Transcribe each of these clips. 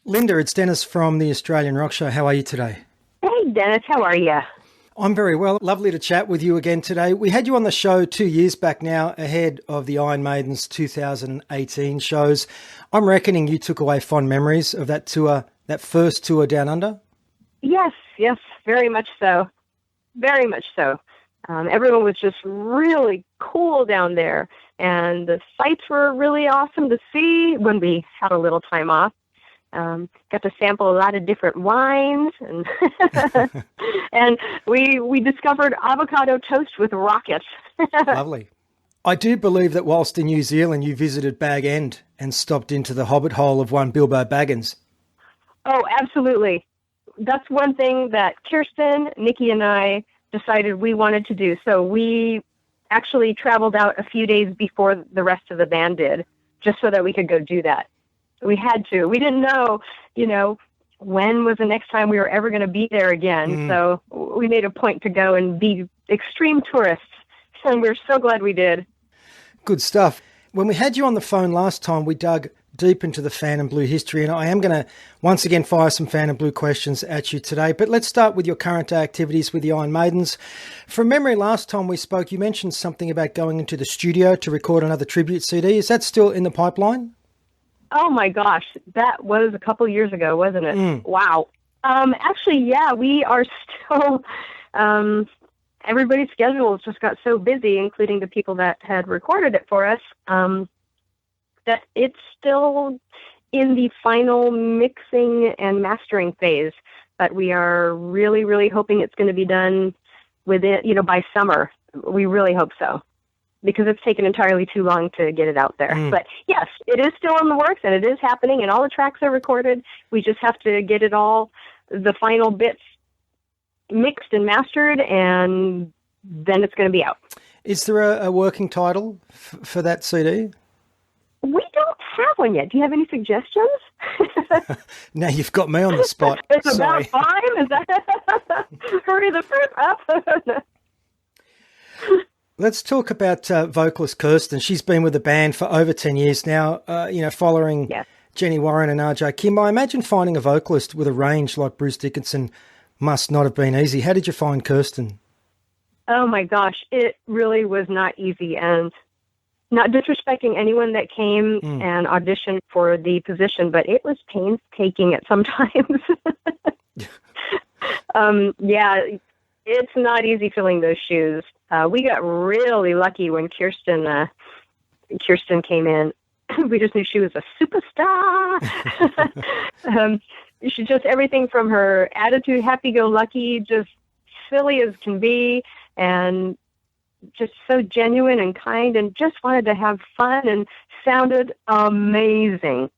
Linda, it's Dennis from the Australian Rock Show. How are you today? Hey, Dennis, how are you? I'm very well. Lovely to chat with you again today. We had you on the show 2 years back now, ahead of the Iron Maidens 2018 shows. I'm reckoning you took away fond memories of that tour, that first tour down under? Yes, very much so. Very much so. Everyone was just really cool down there, and the sights were really awesome to see when we had a little time off. Got to sample a lot of different wines, and and we discovered avocado toast with rockets. Lovely. I do believe that whilst in New Zealand you visited Bag End and stopped into the hobbit hole of one Bilbo Baggins. Oh, absolutely. That's one thing that Kirsten, Nikki, and I decided we wanted to do. So we actually traveled out a few days before the rest of the band did, just so that we could go do that. We had to. We didn't know, when was the next time we were ever going to be there again. So we made a point to go and be extreme tourists, and we're so glad we did. Good stuff. When we had you on the phone last time, we dug deep into the Phantom Blue history, and I am going to once again fire some Phantom Blue questions at you today. But let's start with your current activities with the Iron Maidens. From memory, last time we spoke, you mentioned something about going into the studio to record another tribute CD. Is that still in the pipeline? Oh my gosh, that was a couple years ago, wasn't it? Wow. Actually, yeah, we are still, everybody's schedules just got so busy, including the people that had recorded it for us, that it's still in the final mixing and mastering phase. But we are really, really hoping it's going to be done within, by summer. We really hope so, because it's taken entirely too long to get it out there. But yes, it is still in the works, and it is happening, and all the tracks are recorded. We just have to get it all, the final bits, mixed and mastered, and then it's going to be out. Is there a working title for that CD? We don't have one yet. Do you have any suggestions? Now you've got me on the spot. It's Sorry. about time? Is that hurry the fruit up? Let's talk about vocalist Kirsten. She's been with the band for over 10 years now, following Jenny Warren and RJ Kim. I imagine finding a vocalist with a range like Bruce Dickinson must not have been easy. How did you find Kirsten? Oh my gosh, it really was not easy, and not disrespecting anyone that came and auditioned for the position, but it was painstaking at some times. It's not easy filling those shoes. We got really lucky when Kirsten came in. We just knew she was a superstar. She just, everything from her attitude, happy-go-lucky, just silly as can be, and just so genuine and kind, and just wanted to have fun and sounded amazing.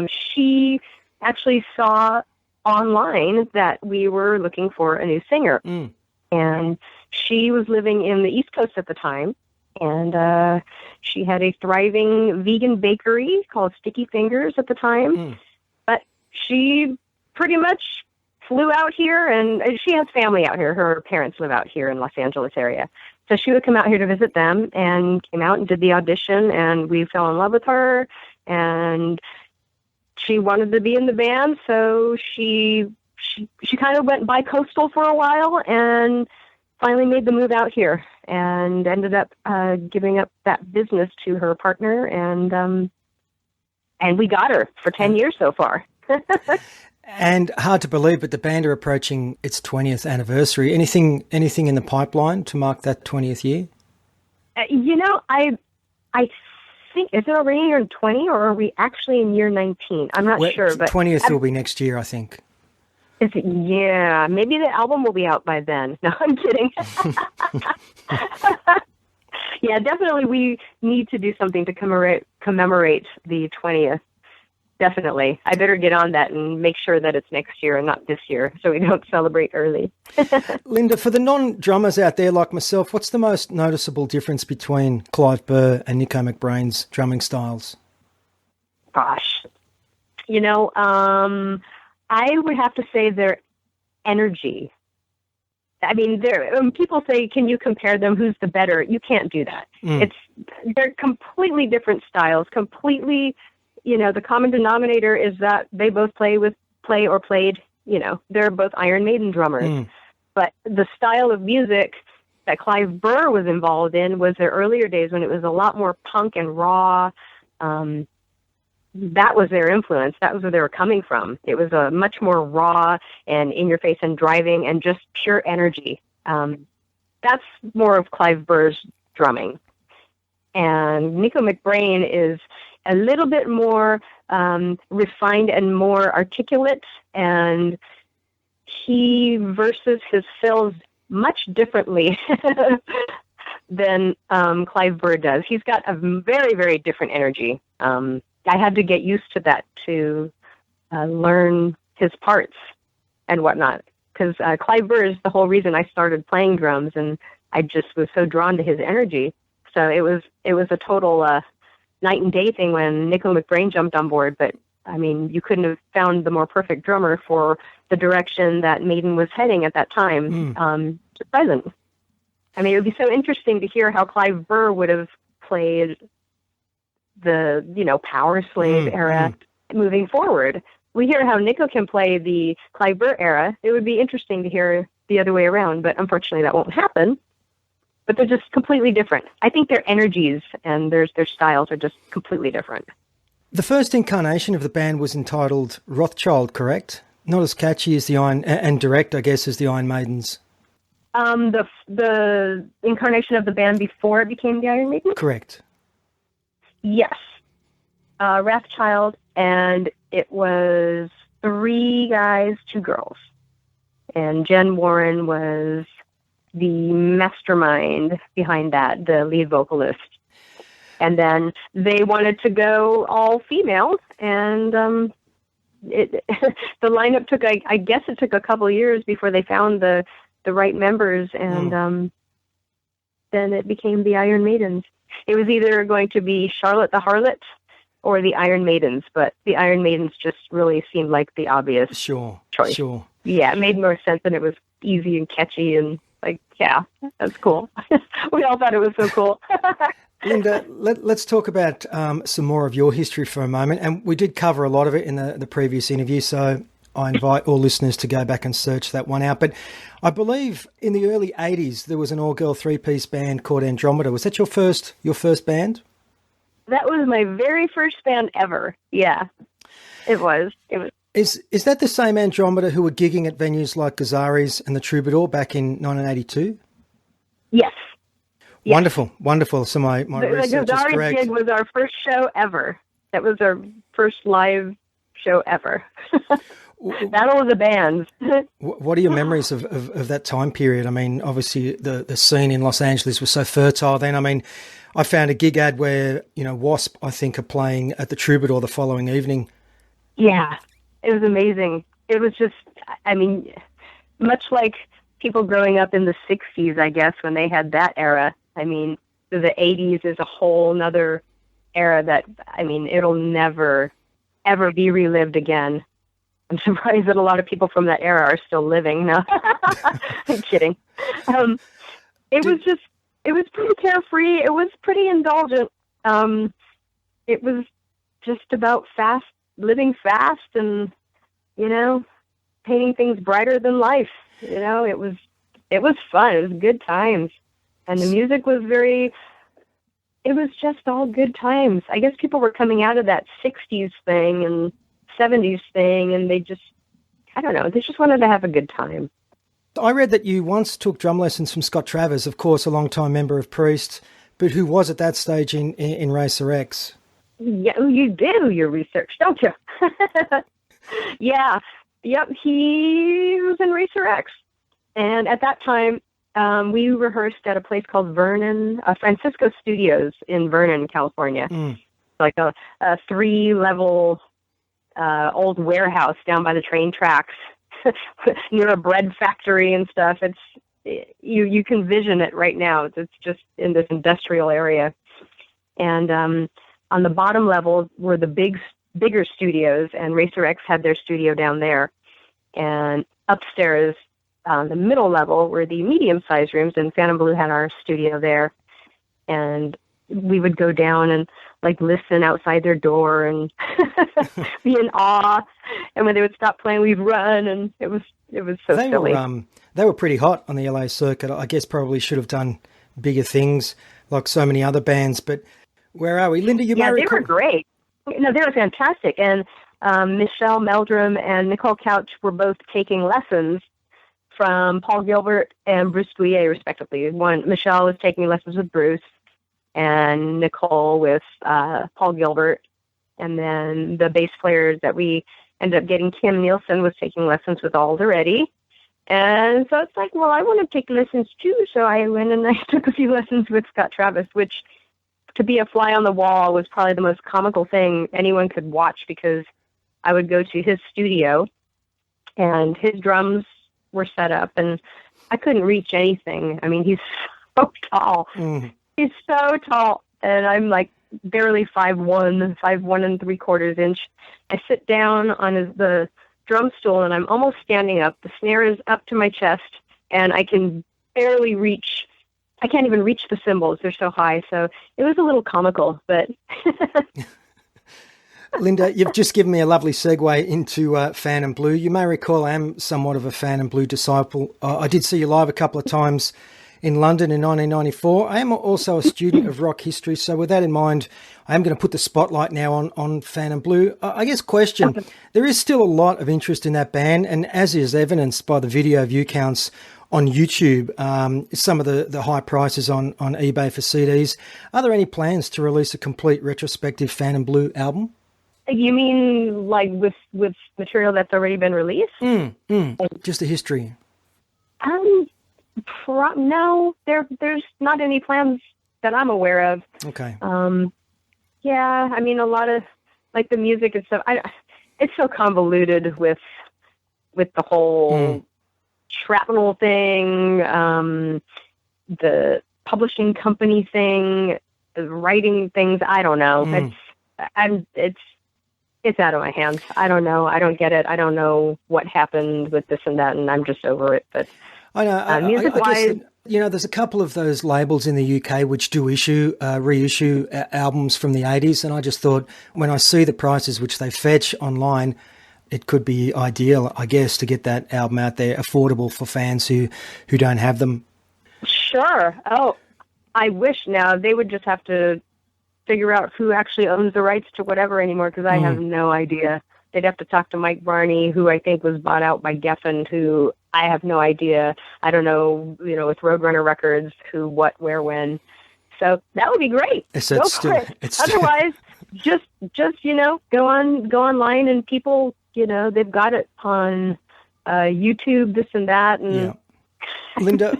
She actually saw online that we were looking for a new singer, and she was living in the East Coast at the time, and she had a thriving vegan bakery called Sticky Fingers at the time. But she pretty much flew out here, and she has family out here. Her parents live out here in Los Angeles area. So she would come out here to visit them, and came out and did the audition, and we fell in love with her, and she wanted to be in the band, so she kind of went bi-coastal for a while, and finally made the move out here, and ended up giving up that business to her partner, and we got her for 10 years so far. And hard to believe, but the band are approaching its 20th anniversary. Anything in the pipeline to mark that 20th year? I think, is it already year 20, or are we actually in year 19? I'm not sure. But 20th will be next year, I think. Is it? Yeah, maybe the album will be out by then. No, I'm kidding. Yeah, definitely we need to do something to commemorate the 20th. Definitely. I better get on that and make sure that it's next year and not this year, so we don't celebrate early. Linda, for the non-drummers out there like myself, what's the most noticeable difference between Clive Burr and Nico McBrain's drumming styles? Gosh. I would have to say their energy. I mean, when people say, can you compare them? Who's the better? You can't do that. They're completely different styles, completely the common denominator is that they both play or played, they're both Iron Maiden drummers. Mm. But the style of music that Clive Burr was involved in was their earlier days when it was a lot more punk and raw. That was their influence. That was where they were coming from. It was a much more raw and in your face and driving and just pure energy. That's more of Clive Burr's drumming. And Nico McBrain is a little bit more refined and more articulate, and he verses his fills much differently than Clive Burr does. He's got a very, very different energy. I had to get used to that to learn his parts and whatnot, because Clive Burr is the whole reason I started playing drums, and I just was so drawn to his energy. So it was a total night and day thing when Nico McBrain jumped on board. But I mean, you couldn't have found the more perfect drummer for the direction that Maiden was heading at that time to present. I mean, it would be so interesting to hear how Clive Burr would have played the, Power Slave era moving forward. We hear how Nico can play the Clive Burr era. It would be interesting to hear the other way around, but unfortunately that won't happen. But they're just completely different. I think their energies and their styles are just completely different. The first incarnation of the band was entitled Rothschild, correct? Not as catchy as the Iron, and direct, I guess, as the Iron Maidens. The incarnation of the band before it became the Iron Maiden? Correct. Yes. Rothschild, and it was 3 guys, 2 girls. And Jen Warren was the mastermind behind that, the lead vocalist. And then they wanted to go all female, and the lineup took, I guess it took a couple of years before they found the right members, and then it became the Iron Maidens. It was either going to be Charlotte the Harlot or the Iron Maidens, but the Iron Maidens just really seemed like the obvious choice. Sure. Yeah, it made more sense, and it was easy and catchy, and that's cool. We all thought it was so cool. Linda, let's talk about some more of your history for a moment. And we did cover a lot of it in the previous interview, so I invite all listeners to go back and search that one out. But I believe in the early 80s, there was an all-girl 3-piece band called Andromeda. Was that your first band? That was my very first band ever. Yeah, it was. Is that the same Andromeda who were gigging at venues like Gazzari's and the Troubadour back in 1982? Yes. Wonderful. So my research is correct. The gig was our first show ever. That was our first live show ever. Battle of the Bands. What are your memories of that time period? I mean, obviously the scene in Los Angeles was so fertile then. I mean, I found a gig ad where, Wasp, I think, are playing at the Troubadour the following evening. Yeah, it was amazing. It was just, I mean, much like people growing up in the 60s, I guess, when they had that era. I mean, the 80s is a whole nother era that, I mean, it'll never, ever be relived again. I'm surprised that a lot of people from that era are still living. No, I'm kidding. It was pretty carefree. It was pretty indulgent. It was just about living fast and, painting things brighter than life. It was fun. It was good times. And the music was it was just all good times. I guess people were coming out of that 60s thing and 70s thing, and they just wanted to have a good time. I read that you once took drum lessons from Scott Travers, of course, a long-time member of Priest, but who was at that stage in Racer X. Yeah, you do your research, don't you? Yeah. Yep, he was in Racer X. And at that time, we rehearsed at a place called Francisco Studios in Vernon, California. Like a 3-level old warehouse down by the train tracks near a bread factory and stuff. You can vision it right now. It's just in this industrial area. And on the bottom level were the bigger studios, and Racer X had their studio down there. And upstairs, the middle level were the medium-sized rooms, and Phantom Blue had our studio there. And we would go down and like listen outside their door and be in awe. And when they would stop playing, we'd run, and it was so silly. They were pretty hot on the LA circuit. I guess probably should have done bigger things like so many other bands. But where are we, Linda? They were great. No, they were fantastic. And Michelle Meldrum and Nicole Couch were both taking lessons from Paul Gilbert and Bruce Bouillet, respectively. Michelle was taking lessons with Bruce, and Nicole with Paul Gilbert. And then the bass player that we ended up getting, Kim Nielsen, was taking lessons with Alderetti. And so it's like, well, I want to take lessons too. So I went and I took a few lessons with Scott Travis, which, to be a fly on the wall, was probably the most comical thing anyone could watch, because I would go to his studio and his drums were set up and I couldn't reach anything. I mean, he's so tall. He's so tall. And I'm like barely 5'1", 5'1 3/4 inch. I sit down on the drum stool and I'm almost standing up. The snare is up to my chest and I can barely reach. I can't even reach the cymbals. They're so high. So it was a little comical, but... Linda, you've just given me a lovely segue into Phantom Blue. You may recall I am somewhat of a Phantom Blue disciple. I did see you live a couple of times in London in 1994. I am also a student of rock history, so with that in mind, I am going to put the spotlight now on Phantom Blue. I guess question, there is still a lot of interest in that band, and as is evidenced by the video view counts on YouTube, some of the high prices on eBay for CDs. Are there any plans to release a complete retrospective Phantom Blue album? You mean like with material that's already been released? Just a history. No, there's not any plans that I'm aware of. Okay. Yeah, I mean, a lot of like the music and stuff. It's so convoluted with the whole shrapnel thing, the publishing company thing, the writing things. I don't know. It's out of my hands. I don't know. I don't get it. I don't know what happened with this and that, and I'm just over it. But I know. Music-wise, I guess there's a couple of those labels in the UK which do reissue albums from the 80s, and I just thought when I see the prices which they fetch online, it could be ideal, I guess, to get that album out there, affordable for fans who don't have them. Sure. Oh, I wish now they would just have to figure out who actually owns the rights to whatever anymore, because I have no idea. They'd have to talk to Mike Barney, who I think was bought out by Geffen, who I have no idea. I don't know, with Roadrunner Records, who, what, where, when. So that would be great. Go for it. Otherwise, just go online, and people, they've got it on YouTube, this and that, and. Yeah. Linda,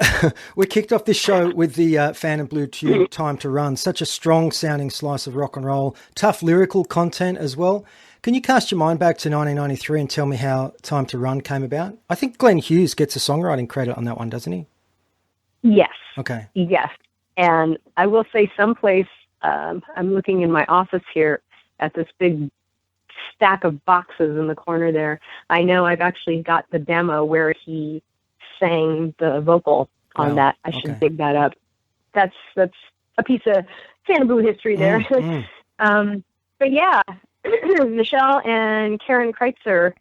we kicked off this show with the Phantom Blue tune, Time to Run. Such a strong-sounding slice of rock and roll, tough lyrical content as well. Can you cast your mind back to 1993 and tell me how Time to Run came about? I think Glenn Hughes gets a songwriting credit on that one, doesn't he? Yes. Okay. Yes. And I will say someplace, I'm looking in my office here at this big stack of boxes in the corner there. I know I've actually got the demo where he sang the vocal on that. I should dig that up. That's a piece of Phantom Blue history there. But yeah, Michelle and Karen Kreitzer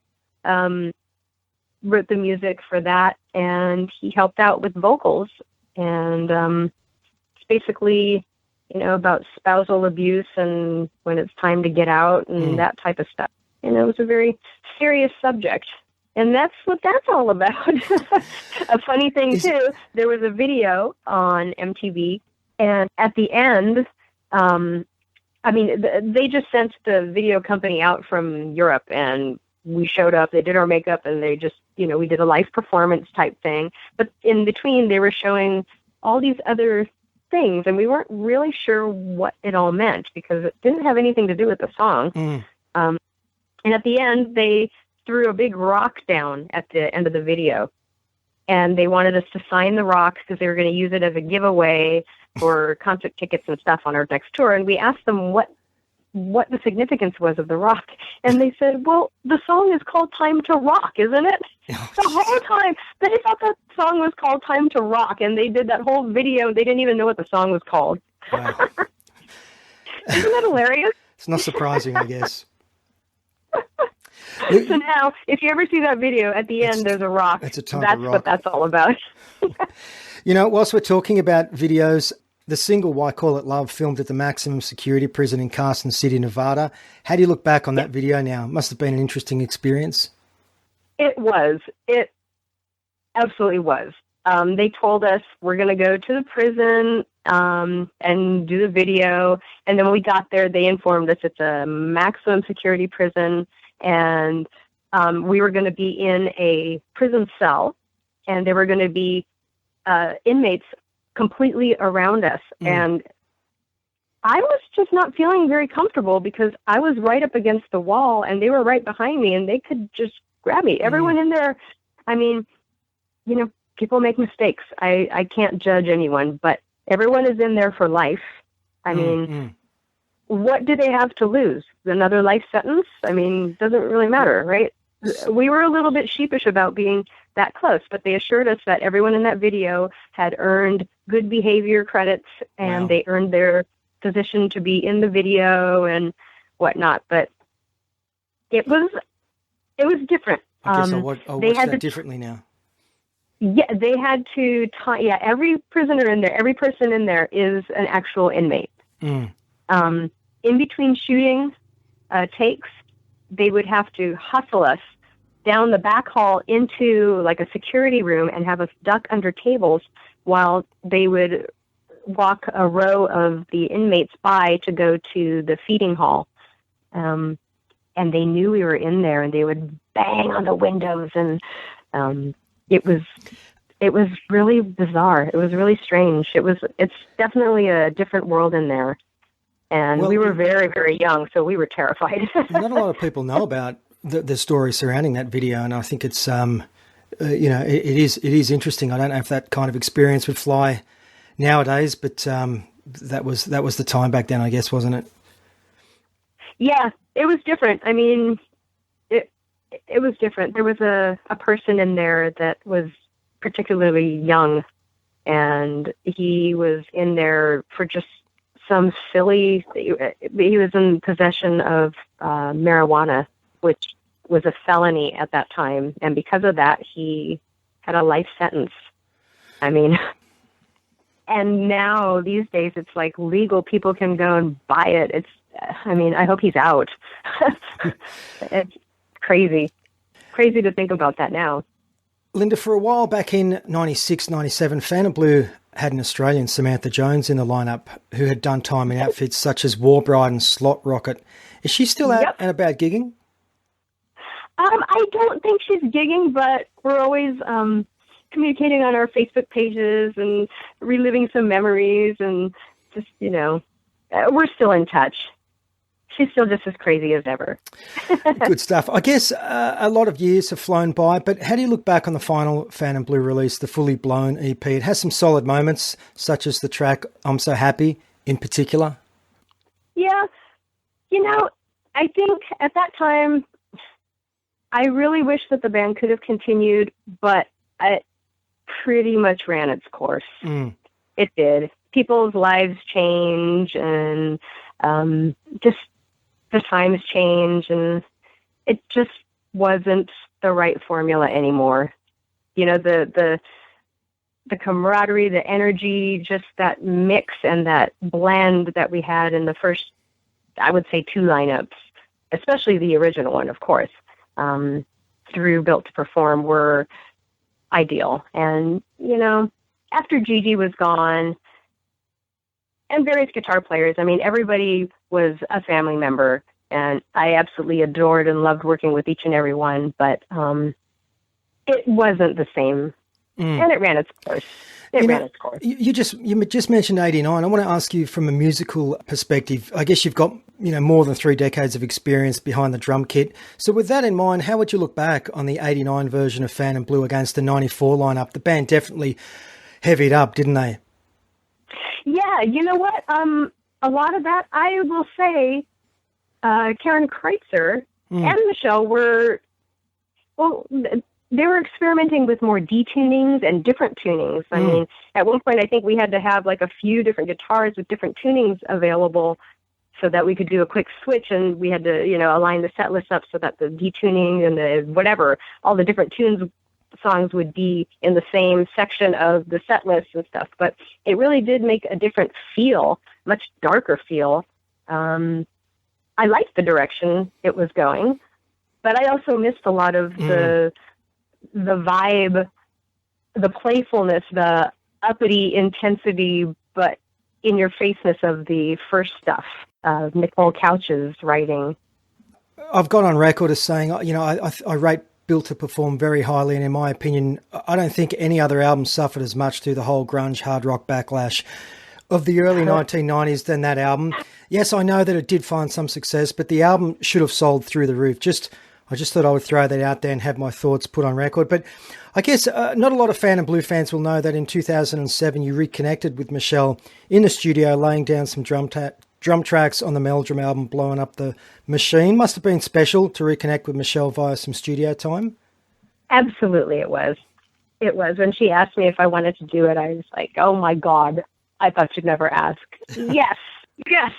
wrote the music for that, and he helped out with vocals. And it's basically, about spousal abuse and when it's time to get out and that type of stuff. It was a very serious subject. And that's what that's all about. A funny thing, too, there was a video on MTV, and at the end, they just sent the video company out from Europe, and we showed up, they did our makeup, and they just, we did a live performance type thing. But in between, they were showing all these other things, and we weren't really sure what it all meant, because it didn't have anything to do with the song. And at the end, they threw a big rock down at the end of the video, and they wanted us to sign the rock because they were going to use it as a giveaway for concert tickets and stuff on our next tour. And we asked them what the significance was of the rock, and they said, well, the song is called Time to Rock, isn't it? The whole time they thought that song was called Time to Rock, and they did that whole video. They didn't even know what the song was called. Wow. Isn't that hilarious? It's not surprising, I guess. So now, if you ever see that video, at the end there's a rock. It's a type That's of rock. what that's all about. Whilst we're talking about videos, the single Why Call It Love, filmed at the maximum security prison in Carson City, Nevada. How do you look back on that video now? Must have been an interesting experience. It was. It absolutely was. They told us we're going to go to the prison and do the video. And then when we got there, they informed us it's a maximum security prison. And we were going to be in a prison cell. And there were going to be inmates completely around us. And I was just not feeling very comfortable because I was right up against the wall and they were right behind me and they could just grab me. Everyone in there, I mean, people make mistakes. I can't judge anyone, but everyone is in there for life. I mean, what do they have to lose? Another life sentence? I mean, doesn't really matter, right? We were a little bit sheepish about being that close, but they assured us that everyone in that video had earned good behavior credits and they earned their position to be in the video and whatnot. But it was different. I guess I'll watch that differently now. Yeah, they had to. Every prisoner in there, every person in there is an actual inmate. In between shooting takes, they would have to hustle us down the back hall into like a security room and have us duck under tables while they would walk a row of the inmates by to go to the feeding hall. And they knew we were in there and they would bang on the windows and it was really bizarre. It was really strange. It's definitely a different world in there. And we were very, very young, so we were terrified. Not a lot of people know about the story surrounding that video, and I think it's, it is interesting. I don't know if that kind of experience would fly nowadays, but that was the time back then, I guess, wasn't it? Yeah, it was different. I mean, it was different. There was a person in there that was particularly young, and he was in there for just some silly. He was in possession of marijuana, which was a felony at that time, and because of that, he had a life sentence. I mean, and now these days it's like legal. People can go and buy it. I hope he's out. It's crazy to think about that now. Linda, for a while back in 96, 97, Phantom Blue had an Australian, Samantha Jones, in the lineup who had done time in outfits such as War Bride and Slot Rocket. Is she still out and about gigging? I don't think she's gigging, but we're always communicating on our Facebook pages and reliving some memories and just, we're still in touch. She's still just as crazy as ever. Good stuff. I guess a lot of years have flown by, but how do you look back on the final Phantom Blue release, the Fully Blown EP? It has some solid moments, such as the track I'm So Happy in particular. Yeah. I think at that time, I really wish that the band could have continued, but it pretty much ran its course. It did. People's lives change and just the times change, and it just wasn't the right formula anymore. The camaraderie, the energy, just that mix and that blend that we had in the first, I would say, two lineups, especially the original one, of course, through Built to Perform, were ideal. And, after Gigi was gone, and various guitar players, everybody was a family member, and I absolutely adored and loved working with each and every one, but it wasn't the same, and it ran its course. You just mentioned 89. I want to ask you from a musical perspective. I guess you've got more than 3 decades of experience behind the drum kit. So with that in mind, how would you look back on the 89 version of Phantom Blue against the 94 lineup? The band definitely heavied up, didn't they? Yeah, you know what? A lot of that, I will say, Karen Kreitzer and Michelle they were experimenting with more detunings and different tunings. I mean, at one point, I think we had to have like a few different guitars with different tunings available so that we could do a quick switch, and we had to, align the set list up so that the detuning and the whatever, all the different songs would be in the same section of the set list and stuff. But it really did make a different feel, much darker feel. I liked the direction it was going, but I also missed a lot of the vibe, the playfulness, the uppity intensity, but in your faceness of the first stuff, Nicole Couch's writing. I've gone on record as saying, I rate Built to Perform very highly, and in my opinion, I don't think any other album suffered as much through the whole grunge hard rock backlash of the early 1990s than that album. Yes, I know that it did find some success, but the album should have sold through the roof. I just thought I would throw that out there and have my thoughts put on record. But I guess not a lot of Phantom Blue fans will know that in 2007 you reconnected with Michelle in the studio, laying down some drum tracks on the Meldrum album, Blowing Up the Machine. Must have been special to reconnect with Michelle via some studio time. Absolutely, it was. It was. When she asked me if I wanted to do it, I was like, oh my God, I thought you'd never ask. Yes, yes.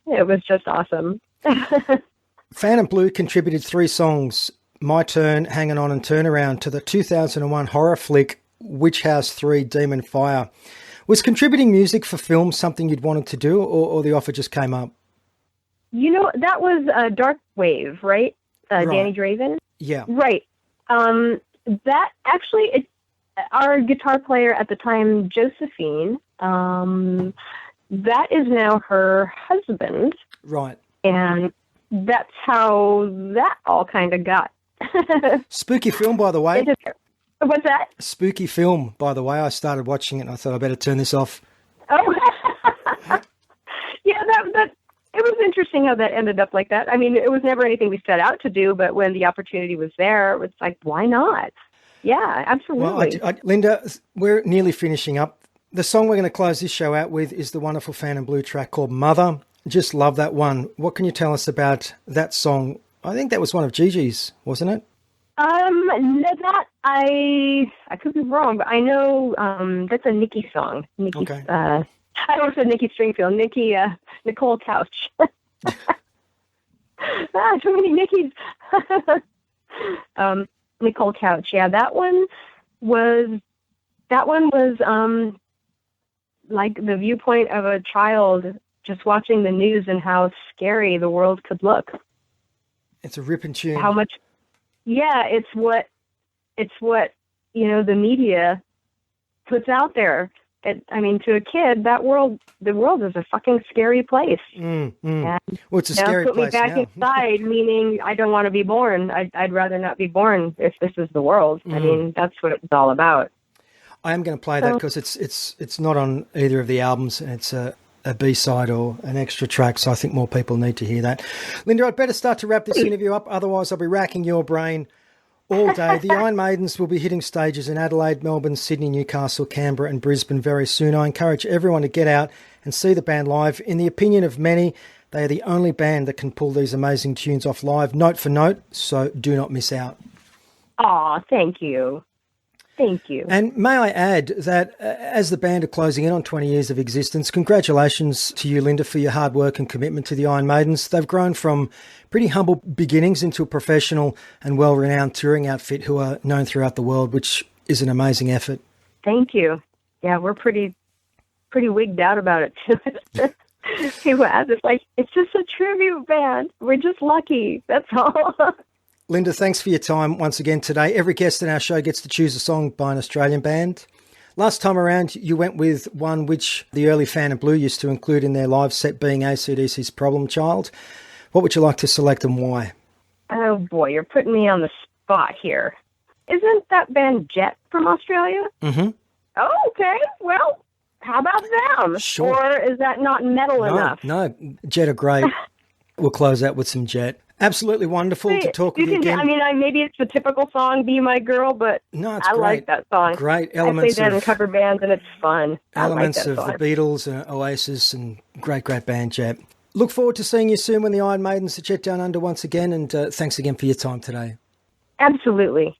It was just awesome. Phantom Blue contributed 3 songs, My Turn, Hanging On and Turnaround, to the 2001 horror flick Witch House 3 Demon Fire. Was contributing music for film something you'd wanted to do, or the offer just came up? That was Dark Wave, right? Right. Danny Draven? Yeah. Right. That actually, our guitar player at the time, Josephine, that is now her husband. Right. And that's how that all kind of got. Spooky film, by the way. What's that? Spooky film, by the way. I started watching it and I thought I better turn this off. Oh, yeah, that it was interesting how that ended up like that. I mean, it was never anything we set out to do, but when the opportunity was there, it was like, why not? Yeah, absolutely. Well, Linda, we're nearly finishing up. The song we're going to close this show out with is the wonderful Phantom Blue track called Mother. Just love that one. What can you tell us about that song? I think that was one of Gigi's, wasn't it? That I could be wrong, but I know that's a Nikki song. Nikki, okay. I almost said Nikki Stringfield. Nicole Couch. Too many Nickies. Nicole Couch. Yeah, that one was like the viewpoint of a child just watching the news and how scary the world could look. It's a ripping tune. How much? Yeah, it's what the media puts out there. To a kid, the world is a fucking scary place. And, well, it's a scary put place me back now. inside, meaning I don't want to be born. I'd rather not be born if this is the world. That's what it's all about. I am going to play that because it's not on either of the albums, and it's a B-side or an extra track, so I think more people need to hear that. Linda, I'd better start to wrap this interview up, otherwise I'll be racking your brain all day. The Iron Maidens will be hitting stages in Adelaide, Melbourne, Sydney, Newcastle, Canberra and Brisbane very soon. I encourage everyone to get out and see the band live. In the opinion of many, they are the only band that can pull these amazing tunes off live, note for note, so do not miss out. Aw, thank you. Thank you. And may I add that as the band are closing in on 20 years of existence, congratulations to you, Linda, for your hard work and commitment to the Iron Maidens. They've grown from pretty humble beginnings into a professional and well-renowned touring outfit who are known throughout the world, which is an amazing effort. Thank you. Yeah, we're pretty wigged out about it, too. People ask, it's like, it's just a tribute band. We're just lucky. That's all. Linda, thanks for your time once again today. Every guest in our show gets to choose a song by an Australian band. Last time around, you went with one which the early Phantom Blue used to include in their live set, being AC/DC's Problem Child. What would you like to select and why? Oh, boy, you're putting me on the spot here. Isn't that band Jet from Australia? Mm-hmm. Oh, okay. Well, how about them? Sure. Or is that not metal enough? No, Jet are great. We'll close out with some Jet. Absolutely wonderful to talk with you again. Maybe it's the typical song, Be My Girl, but no, it's I great. Like that song. Great I elements play that in cover bands, and it's fun. Elements I like that of song. the Beatles, Oasis, and great band, Jet. Look forward to seeing you soon when the Iron Maidens are Jet Down Under once again, and thanks again for your time today. Absolutely.